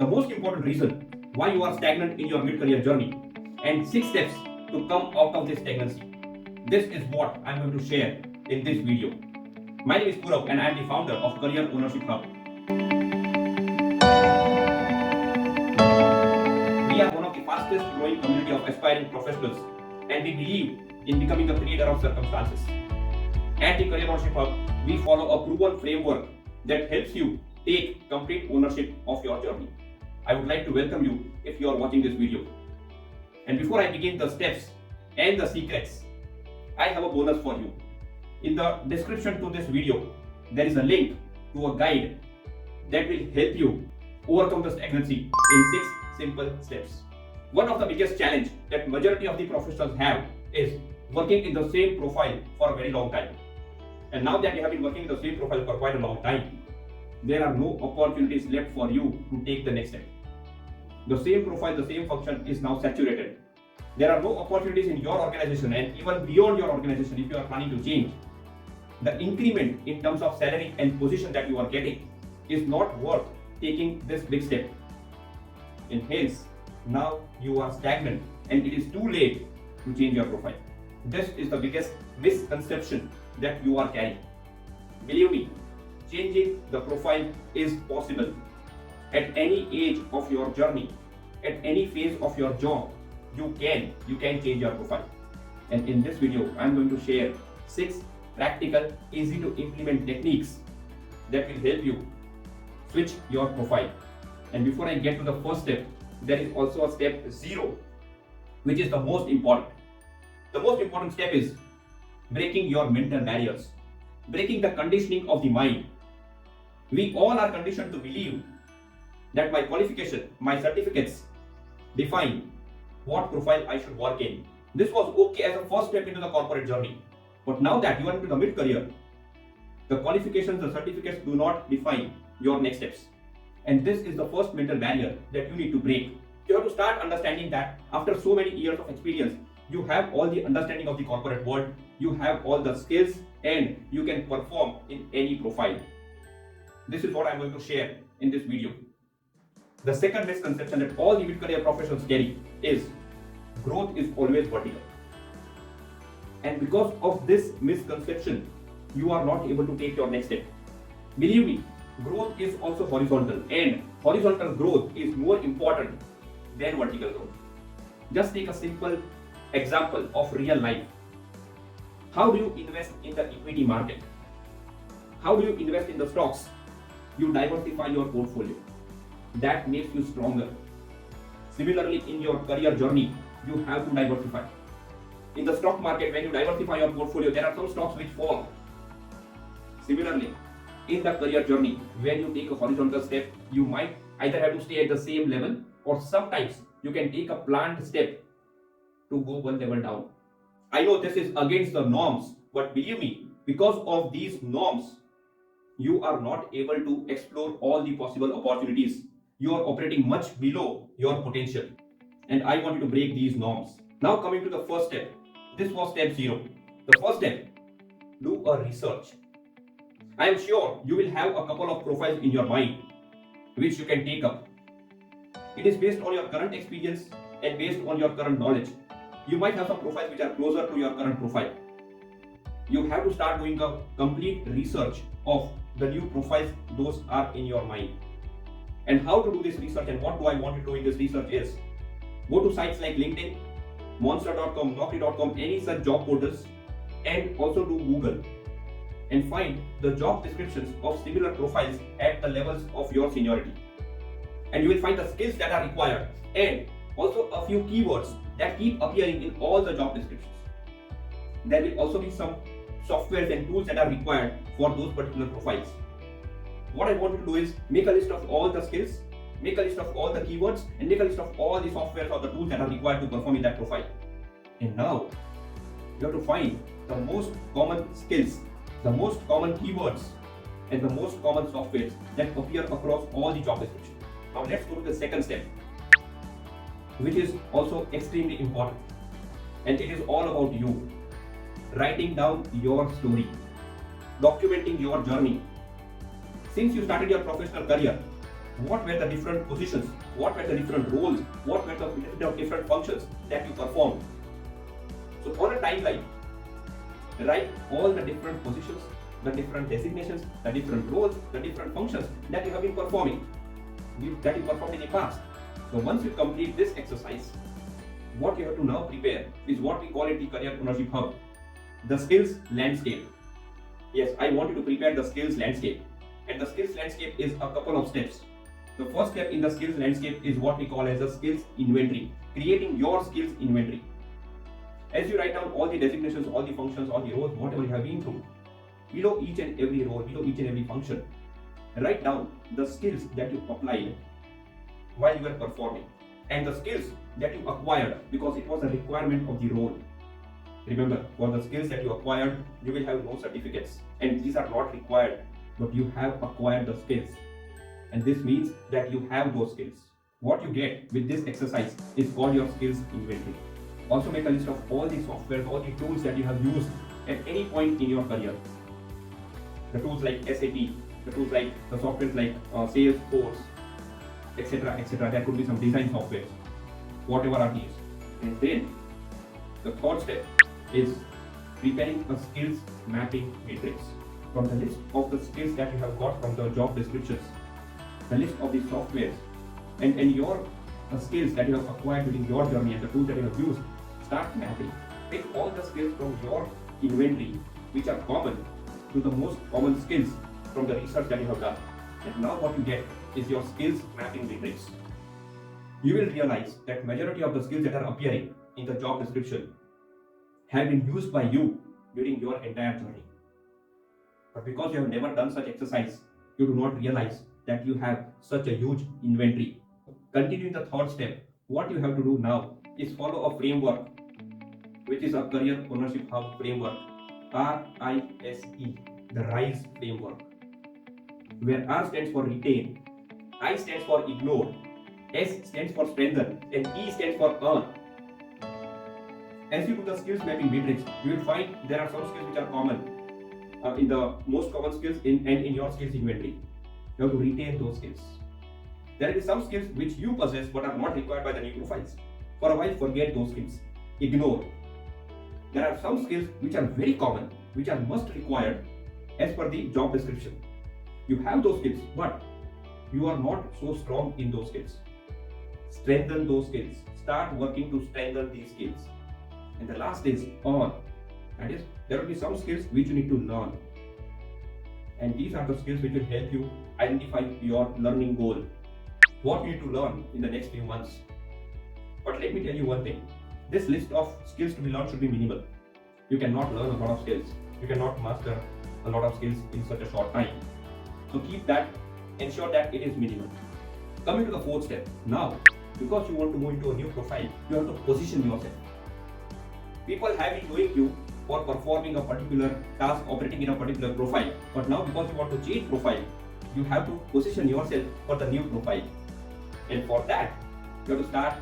the most important reason why you are stagnant in your mid-career journey, and 6 steps to come out of this stagnancy. This is what I'm going to share in this video. My name is Purav and I am the founder of Career Ownership Hub. We are one of the fastest growing community of aspiring professionals, and we believe in becoming a creator of circumstances. At the Career Ownership Hub, we follow a proven framework that helps you take complete ownership of your journey. I would like to welcome you if you are watching this video. And before I begin the steps and the secrets, I have a bonus for you. In the description to this video, there is a link to a guide that will help you overcome the stagnancy in 6 simple steps. One of the biggest challenge that majority of the professionals have is working in the same profile for a very long time. And now that you have been working in the same profile for quite a long time, there are no opportunities left for you to take the next step. The same profile, the same function is now saturated. There are no opportunities in your organization and even beyond your organization if you are planning to change. The increment in terms of salary and position that you are getting is not worth taking this big step. And hence, now you are stagnant and it is too late to change your profile. This is the biggest misconception that you are carrying. Believe me, changing the profile is possible. At any age of your journey, at any phase of your job, you can change your profile. And in this video, I'm going to share 6 practical, easy to implement techniques that will help you switch your profile. And before I get to the first step, there is also a step 0, which is the most important. The most important step is breaking your mental barriers, breaking the conditioning of the mind. We all are conditioned to believe that my qualification, my certificates define what profile I should work in. This was okay as a first step into the corporate journey. But now that you are into the mid-career, the qualifications, the certificates do not define your next steps. And this is the first mental barrier that you need to break. You have to start understanding that after so many years of experience, you have all the understanding of the corporate world, you have all the skills, and you can perform in any profile. This is what I'm going to share in this video. The second misconception that all the mid-career professionals carry is growth is always vertical. And because of this misconception, you are not able to take your next step. Believe me, growth is also horizontal, and horizontal growth is more important than vertical growth. Just take a simple example of real life. How do you invest in the equity market? How do you invest in the stocks? You diversify your portfolio. That makes you stronger. Similarly, in your career journey, you have to diversify. In the stock market, when you diversify your portfolio, there are some stocks which fall. Similarly, in the career journey, when you take a horizontal step, you might either have to stay at the same level, or sometimes you can take a planned step to go one level down. I know this is against the norms, but believe me, because of these norms, you are not able to explore all the possible opportunities. You are operating much below your potential. And I want you to break these norms. Now coming to the first step. This was step 0. The first step, do a research. I am sure you will have a couple of profiles in your mind which you can take up. It is based on your current experience and based on your current knowledge. You might have some profiles which are closer to your current profile. You have to start doing a complete research of the new profiles those are in your mind. And how to do this research and what do I want you to do in this research is go to sites like LinkedIn, monster.com, naukri.com, any such job portals, and also do Google and find the job descriptions of similar profiles at the levels of your seniority. And you will find the skills that are required and also a few keywords that keep appearing in all the job descriptions. There will also be some softwares and tools that are required for those particular profiles. What I want you to do is make a list of all the skills, make a list of all the keywords, and make a list of all the softwares or the tools that are required to perform in that profile. And now, you have to find the most common skills, the most common keywords, and the most common softwares that appear across all the job descriptions. Now let's go to the second step, which is also extremely important. And it is all about you. Writing down your story, documenting your journey. Since you started your professional career, what were the different positions, what were the different roles, what were the different functions that you performed. So on a timeline, write all the different positions, the different designations, the different roles, the different functions that you have been performing, that you performed in the past. So once you complete this exercise, what you have to now prepare is what we call it the Career Ownership Hub, the skills landscape. Yes, I want you to prepare the skills landscape. And the skills landscape is a couple of steps. The first step in the skills landscape is what we call as a skills inventory, creating your skills inventory. As you write down all the designations, all the functions, all the roles, whatever you have been through, below each and every role, below each and every function, write down the skills that you applied while you were performing and the skills that you acquired because it was a requirement of the role. Remember, for the skills that you acquired, you will have no certificates and these are not required, but you have acquired the skills. And this means that you have those skills. What you get with this exercise is called your skills inventory. Also make a list of all the software, all the tools that you have used at any point in your career. The tools like SAP, the tools like the softwares like Salesforce, etc., etc. There could be some design software, whatever are these. And then the third step is preparing a skills mapping matrix from the list of the skills that you have got from the job descriptions, the list of the softwares, and your skills that you have acquired during your journey and the tools that you have used. Start mapping. Take all the skills from your inventory which are common to the most common skills from the research that you have done. And now what you get is your skills mapping matrix. You will realize that majority of the skills that are appearing in the job description have been used by you during your entire journey. But because you have never done such exercise, you do not realize that you have such a huge inventory. Continuing the third step, what you have to do now is follow a framework which is a Career Ownership Hub framework, RISE, the RISE framework, where R stands for retain, I stands for ignore, S stands for strengthen, and E stands for earn. As you do the skills mapping matrix, you will find there are some skills which are common in the most common skills in your skills inventory. You have to retain those skills. There will be some skills which you possess but are not required by the new profiles. For a while, forget those skills. Ignore. There are some skills which are very common, which are must required as per the job description. You have those skills, but you are not so strong in those skills. Strengthen those skills. Start working to strengthen these skills. And the last is earn. That is, there will be some skills which you need to learn. And these are the skills which will help you identify your learning goal. What you need to learn in the next few months. But let me tell you one thing. This list of skills to be learned should be minimal. You cannot learn a lot of skills. You cannot master a lot of skills in such a short time. So keep that, ensure that it is minimal. Coming to the fourth step. Now, because you want to move into a new profile, you have to position yourself. People have been knowing you for performing a particular task, operating in a particular profile. But now because you want to change profile, you have to position yourself for the new profile. And for that, you have to start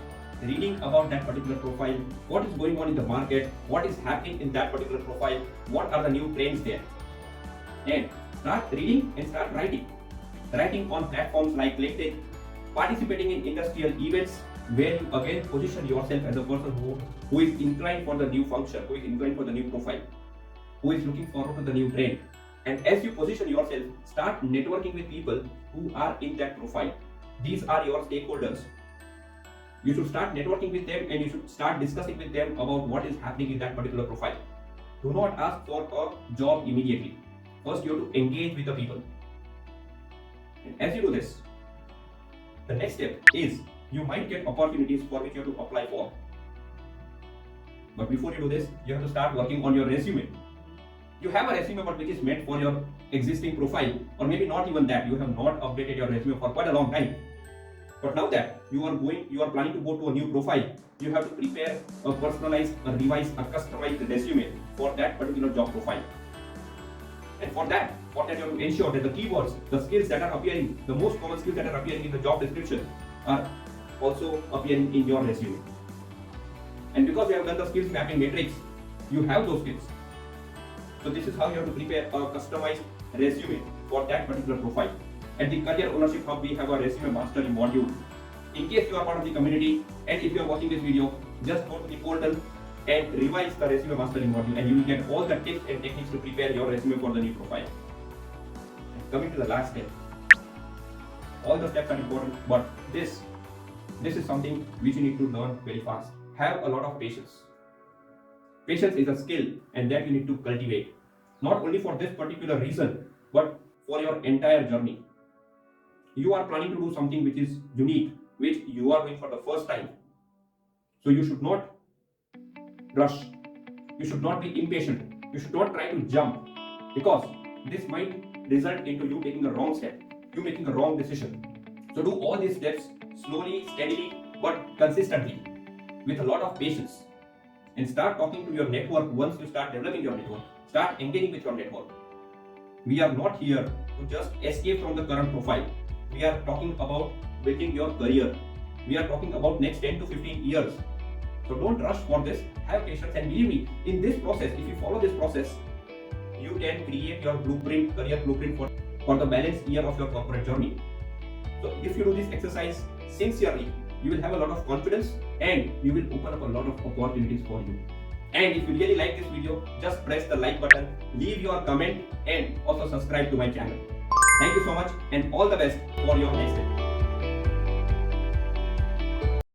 reading about that particular profile, what is going on in the market, what is happening in that particular profile, what are the new trends there. And start reading and start writing. Writing on platforms like LinkedIn, participating in industrial events where you again position yourself as a person who is inclined for the new function, who is inclined for the new profile, who is looking forward to the new trend. And as you position yourself, start networking with people who are in that profile. These are your stakeholders. You should start networking with them and you should start discussing with them about what is happening in that particular profile. Do not ask for a job immediately. First, you have to engage with the people. And as you do this, the next step is you might get opportunities for which you have to apply for. But before you do this, you have to start working on your resume. You have a resume but which is meant for your existing profile, or maybe not even that. You have not updated your resume for quite a long time. But now that you are planning to go to a new profile, you have to prepare a personalized, a revised, a customized resume for that particular job profile. And for that you have to ensure that the keywords, the skills that are appearing, the most common skills that are appearing in the job description are also appearing in your resume. And because you have done the skills mapping matrix, you have those skills. So this is how you have to prepare a customized resume for that particular profile. At the Career Ownership Hub, we have a resume mastery module. In case you are part of the community and if you are watching this video, just go to the portal and revise the resume mastery module and you will get all the tips and techniques to prepare your resume for the new profile. Coming to the last step. All the steps are important, but this is something which you need to learn very fast. Have a lot of patience. Patience is a skill and that you need to cultivate. Not only for this particular reason, but for your entire journey. You are planning to do something which is unique, which you are doing for the first time. So you should not rush. You should not be impatient. You should not try to jump, because this might result into you taking a wrong step, you making a wrong decision. So do all these steps slowly, steadily, but consistently, with a lot of patience. And start talking to your network once you start developing your network. Start engaging with your network. We are not here to just escape from the current profile. We are talking about building your career. We are talking about next 10 to 15 years. So don't rush for this. Have patience, and believe me, in this process, if you follow this process, you can create your blueprint, career blueprint for the balanced year of your corporate journey. So if you do this exercise sincerely, you will have a lot of confidence and you will open up a lot of opportunities for you. And if you really like this video, just press the like button, leave your comment and also subscribe to my channel. Thank you so much and all the best for your next step.